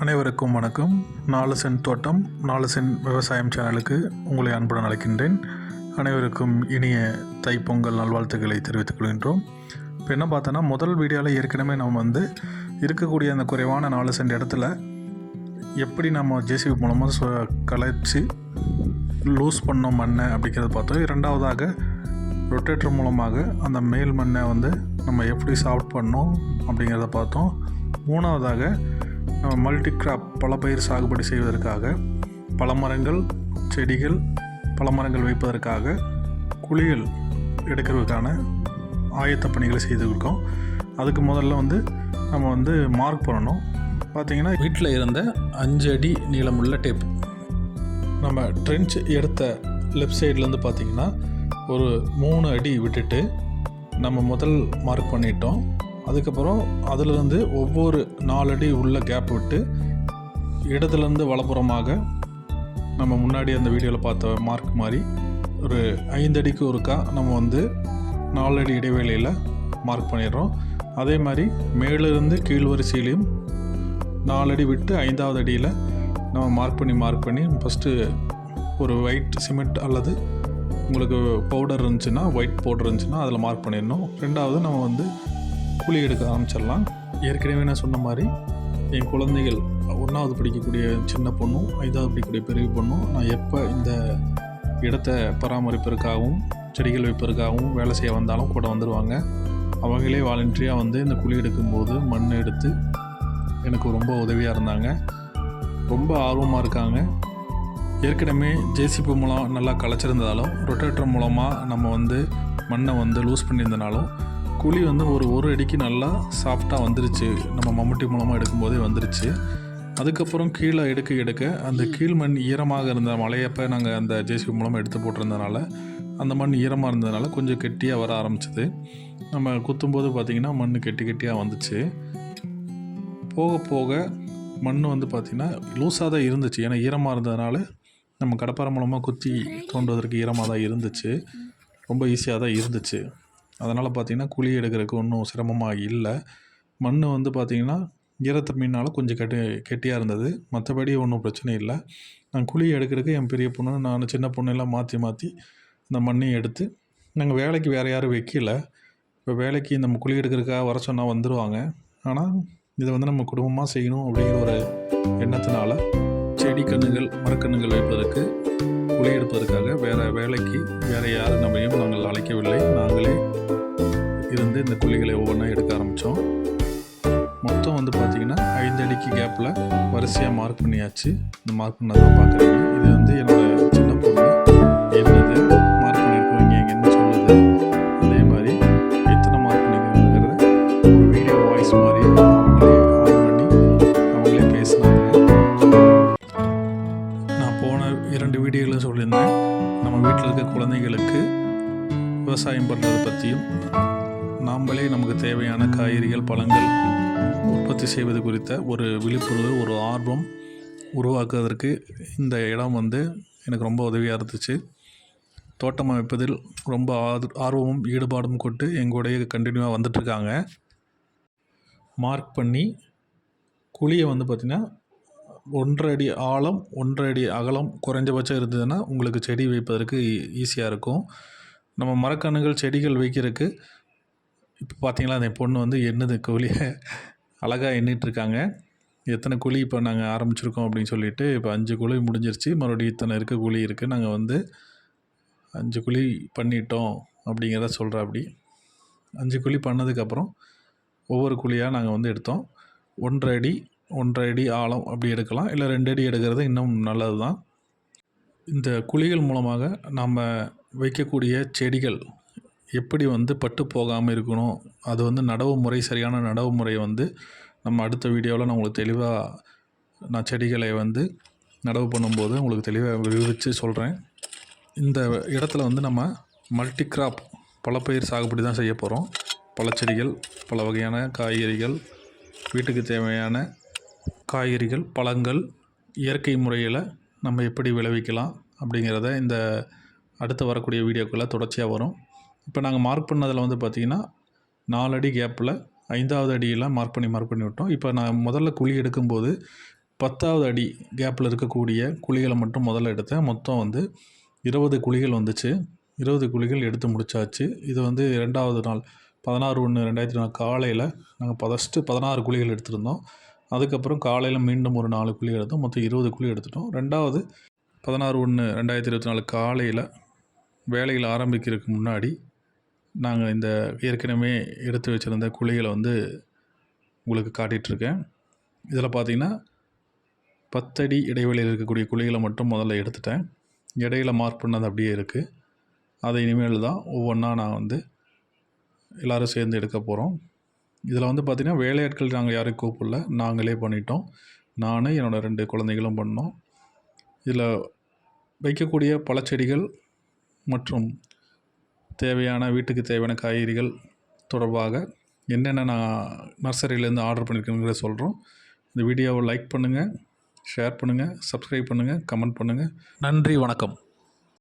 அனைவருக்கும் வணக்கம். 4 சென்ட் தோட்டம் 4 சென்ட் விவசாயம் சேனலுக்கு உங்களை அன்புடன் அழைக்கின்றேன். அனைவருக்கும் இனிய தைப்பொங்கல் நல்வாழ்த்துக்களை தெரிவித்துக் கொள்கின்றோம். இப்போ என்ன பார்த்தோன்னா, முதல் வீடியோவில் ஏற்கனவே நம்ம இருக்கக்கூடிய அந்த குறைவான 4 சென்ட் இடத்துல எப்படி நம்ம ஜேசிபி மூலமாக கலைச்சி லூஸ் பண்ணோம் மண்ணை அப்படிங்கிறத பார்த்தோம். இரண்டாவதாக ரொட்டேட்டர் மூலமாக அந்த மேல் மண்ணை நம்ம எப்படி சாஃப்ட் பண்ணோம் அப்படிங்கிறத பார்த்தோம். மூணாவதாக நம்ம மல்டி கிராப் பல பயிர் சாகுபடி செய்வதற்காக பழமரங்கள், செடிகள், பழமரங்கள் வைப்பதற்காக குழிகள் எடுக்கிறதுக்கான ஆயத்த பணிகளை செய்திருக்கோம். அதுக்கு முதல்ல நம்ம மார்க் பண்ணணும். பார்த்திங்கன்னா, வீட்டில் இருந்த 5 அடி நீளமுள்ள டேப் நம்ம ட்ரென்ச் எடுத்த லெஃப்ட் சைட்லேருந்து பார்த்திங்கன்னா ஒரு 3 அடி விட்டுட்டு நம்ம முதல் மார்க் பண்ணிட்டோம். அதுக்கப்புறம் அதிலிருந்து ஒவ்வொரு 4 அடி உள்ள கேப் விட்டு இடத்துலேருந்து வலப்புறமாக நம்ம முன்னாடி அந்த வீடியோவில் பார்த்த மார்க் மாதிரி ஒரு 5 அடிக்கு ஒருக்கா நம்ம 4 அடி இடைவெளியில் மார்க் பண்ணிடுறோம். அதே மாதிரி மேலிருந்து கீழ் வரிசையிலையும் 4 அடி விட்டு 5ஆவது அடியில் நம்ம மார்க் பண்ணி ஃபஸ்ட்டு ஒரு ஒயிட் சிமெண்ட் அல்லது உங்களுக்கு பவுடர் இருந்துச்சுன்னா, ஒயிட் பவுடர் இருந்துச்சுன்னா அதில் மார்க் பண்ணிடணும். ரெண்டாவது நம்ம குழி எடுக்க ஆரம்பிச்சிடலாம். ஏற்கனவே நான் சொன்ன மாதிரி என் குழந்தைகள் 1ஆவது படிக்கக்கூடிய சின்ன பொண்ணும் 5ஆவது படிக்கக்கூடிய பெரிய பொண்ணும் நான் எப்போ இந்த இடத்தை பராமரிப்பதற்காகவும் செடிகள் வைப்பதற்காகவும் வேலை செய்ய வந்தாலும் கூட வந்துடுவாங்க. அவங்களே வாலண்டரியாக இந்த குழி எடுக்கும்போது மண் எடுத்து எனக்கு ரொம்ப உதவியாக இருந்தாங்க. ரொம்ப ஆர்வமாக இருக்காங்க. ஏற்கனவே ஜேசிபி மூலம் நல்லா களைச்சிருந்ததாலும் ரொட்டேட்டர் மூலமாக நம்ம மண்ணை லூஸ் பண்ணியிருந்தனாலும் குழி ஒரு அடிக்கு நல்லா சாஃப்டாக வந்துருச்சு. நம்ம மம்முட்டி மூலமாக எடுக்கும்போதே வந்துருச்சு. அதுக்கப்புறம் கீழே எடுக்க அந்த கீழ் மண் ஈரமாக இருந்த மழையப்போ நாங்கள் அந்த ஜேசிபி மூலமாக எடுத்து போட்டிருந்தனால அந்த மண் ஈரமாக இருந்ததுனால கொஞ்சம் கெட்டியாக வர ஆரம்பிச்சிது. நம்ம குத்தும்போது பார்த்திங்கன்னா மண் கெட்டியாக வந்துச்சு. போக போக மண் பார்த்திங்கன்னா லூஸாக தான் இருந்துச்சு. ஏன்னா ஈரமாக இருந்ததுனால நம்ம கடப்பாரை மூலமாக குத்தி தோண்டுவதற்கு ஈரமாக தான் இருந்துச்சு. ரொம்ப ஈஸியாக தான் இருந்துச்சு. அதனால் பார்த்திங்கன்னா குழி எடுக்கிறதுக்கு ஒன்றும் சிரமமாக இல்லை. மண் பார்த்திங்கன்னா ஈரத்தன்மையினால் கொஞ்சம் கெட்டியாக இருந்தது. மற்றபடி ஒன்றும் பிரச்சனை இல்லை. நான் குழி எடுக்கிறதுக்கு என் பெரிய பொண்ணு, நான் சின்ன பொண்ணெல்லாம் மாற்றி இந்த மண்ணையும் எடுத்து நாங்கள் வேலைக்கு வேறு யாரும் வைக்கல. இப்போ வேலைக்கு நம்ம குழி எடுக்கிறதுக்காக வர சொன்னால் வந்துடுவாங்க. ஆனால் இதை நம்ம குடும்பமாக செய்யணும் அப்படிங்கிற ஒரு எண்ணத்தினால செடி கன்றுகள், மரக்கன்றுகள் வைப்பதற்கு குழி எடுப்பதற்காக வேறு யார் நம்மையும் நாங்கள் அழைக்கவில்லை. நாங்களே இருந்து இந்த குழிகளை ஒவ்வொன்றா எடுக்க ஆரம்பித்தோம். மொத்தம் பார்த்திங்கன்னா 5 அடிக்கு கேப்பில் வரிசையாக மார்க் பண்ணியாச்சு. இந்த மார்க் பண்ணதான் பார்க்குறீங்க. இது என்னோடய சின்ன பொண்ணு என்னது மார்க் பண்ணியிருக்கோம், இங்கே என்ன சொல்லுது, அதே மாதிரி எத்தனை மார்க் பண்ணிக்கிறோங்கிறத ஒரு வீடியோ வாய்ஸ் மாதிரி அவங்களே ஆன் பண்ணி அவங்களே பேசினாங்க. நான் போன 2 வீடியோவில் சொல்லியிருந்தேன், நம்ம வீட்டில் இருக்க குழந்தைகளுக்கு விவசாயம் பண்ணுறதை பற்றியும் நாம்ளே நமக்கு தேவையான காய்கறிகள், பழங்கள் உற்பத்தி செய்வது குறித்த ஒரு விழிப்புணர்வு, ஒரு ஆர்வம் உருவாக்குவதற்கு இந்த இடம் எனக்கு ரொம்ப உதவியாக இருந்துச்சு. தோட்டம் அமைப்பதில் ரொம்ப ஆர்வமும் ஈடுபாடும் கொண்டு எங்களுடைய கண்டினியூவாக வந்துட்டுருக்காங்க. மார்க் பண்ணி குழியை பார்த்திங்கன்னா 1.5 அடி ஆழம், 1.5 அடி அகலம் குறைஞ்சபட்சம் இருந்ததுன்னா உங்களுக்கு செடி வைப்பதற்கு ஈஸியாக இருக்கும். நம்ம மரக்கன்றுகள், செடிகள் வைக்கிறதுக்கு இப்போ பார்த்திங்களா, அந்த பொண்ணு எண்ணுது குழியை அழகாக எண்ணிகிட்ருக்காங்க. எத்தனை குழி இப்போ நாங்கள் ஆரம்பிச்சிருக்கோம் அப்படின்னு சொல்லிட்டு. இப்போ 5 குழி முடிஞ்சிருச்சு. மறுபடியும் இத்தனை குழி இருக்குது. நாங்கள் 5 குழி பண்ணிட்டோம் அப்படிங்கிறத சொல்கிறேன். 5 குழி பண்ணதுக்கப்புறம் ஒவ்வொரு குழியாக நாங்கள் எடுத்தோம். 1.5 அடி ஆழம் அப்படி எடுக்கலாம், இல்லை 2 அடி எடுக்கிறது இன்னும் நல்லது தான். இந்த குழிகள் மூலமாக நம்ம வைக்கக்கூடிய செடிகள் எப்படி பட்டு போகாமல் இருக்கணும், அது நடவு முறை, சரியான நடவு முறையை நம்ம அடுத்த வீடியோவில் நான் உங்களுக்கு தெளிவாக செடிகளை நடவு பண்ணும்போது உங்களுக்கு தெளிவாக விவரித்து சொல்கிறேன். இந்த இடத்துல நம்ம மல்டி கிராப் பழப்பயிர் சாகுபடி தான் செய்ய போகிறோம். பழச்செடிகள், பல வகையான காய்கறிகள், வீட்டுக்கு தேவையான காய்கறிகள், பழங்கள் இயற்கை முறையில் நம்ம எப்படி விளைவிக்கலாம் அப்படிங்கிறத இந்த அடுத்து வரக்கூடிய வீடியோக்குள்ளே தொடர்ச்சியாக வரும். இப்போ நாங்கள் மார்க் பண்ணதில் பார்த்திங்கன்னா 4 அடி கேப்பில் 5வது அடியெல்லாம் மார்க் பண்ணி விட்டோம். இப்போ நான் முதல்ல குழி எடுக்கும்போது 10வது அடி கேப்பில் இருக்கக்கூடிய குழிகளை மட்டும் முதல்ல எடுத்தேன். மொத்தம் வந்து 20 குழிகள் வந்துச்சு. 20 குழிகள் எடுத்து முடிச்சாச்சு. இது வந்து 2வது நாள் 16/1/2024 காலையில் நாங்கள் ஃபஸ்ட்டு 16 குழிகள் எடுத்திருந்தோம். அதுக்கப்புறம் காலையில் மீண்டும் ஒரு 4 குழி எடுத்தோம். மொத்தம் 20 குழி எடுத்துட்டோம். 2வது 16/1/2024 காலையில் வேலைகள் ஆரம்பிக்கிறதுக்கு முன்னாடி நாங்கள் இந்த ஏற்கனவே எடுத்து வச்சுருந்த குழிகளை வந்து உங்களுக்கு காட்டிகிட்ருக்கேன். இதில் பார்த்திங்கன்னா 10 அடி இடைவெளியில் இருக்கக்கூடிய குழிகளை மட்டும் முதல்ல எடுத்துட்டேன். இடையில மார்க் பண்ணது அப்படியே இருக்குது. அதை இனிமேல் தான் ஒவ்வொன்றா நான் வந்து எல்லோரும் சேர்ந்து எடுக்க போகிறோம். இதில் வந்து பார்த்திங்கன்னா வேலையாட்கள் நாங்கள் யாரையும் கூப்பிடல, நாங்களே பண்ணிட்டோம். நான் என்னோடய 2 குழந்தைகளும் பண்ணோம். இதில் வைக்கக்கூடிய பழச்செடிகள் மற்றும் தேவையான வீட்டுக்கு தேவையான காய்கறிகள் தொடர்பாக என்னென்ன நான் நர்சரியிலேருந்து ஆர்டர் பண்ணியிருக்கேங்கிறத சொல்கிறோம். இந்த வீடியோவை லைக் பண்ணுங்கள், ஷேர் பண்ணுங்கள், சப்ஸ்கிரைப் பண்ணுங்கள், கமெண்ட் பண்ணுங்கள். நன்றி, வணக்கம்.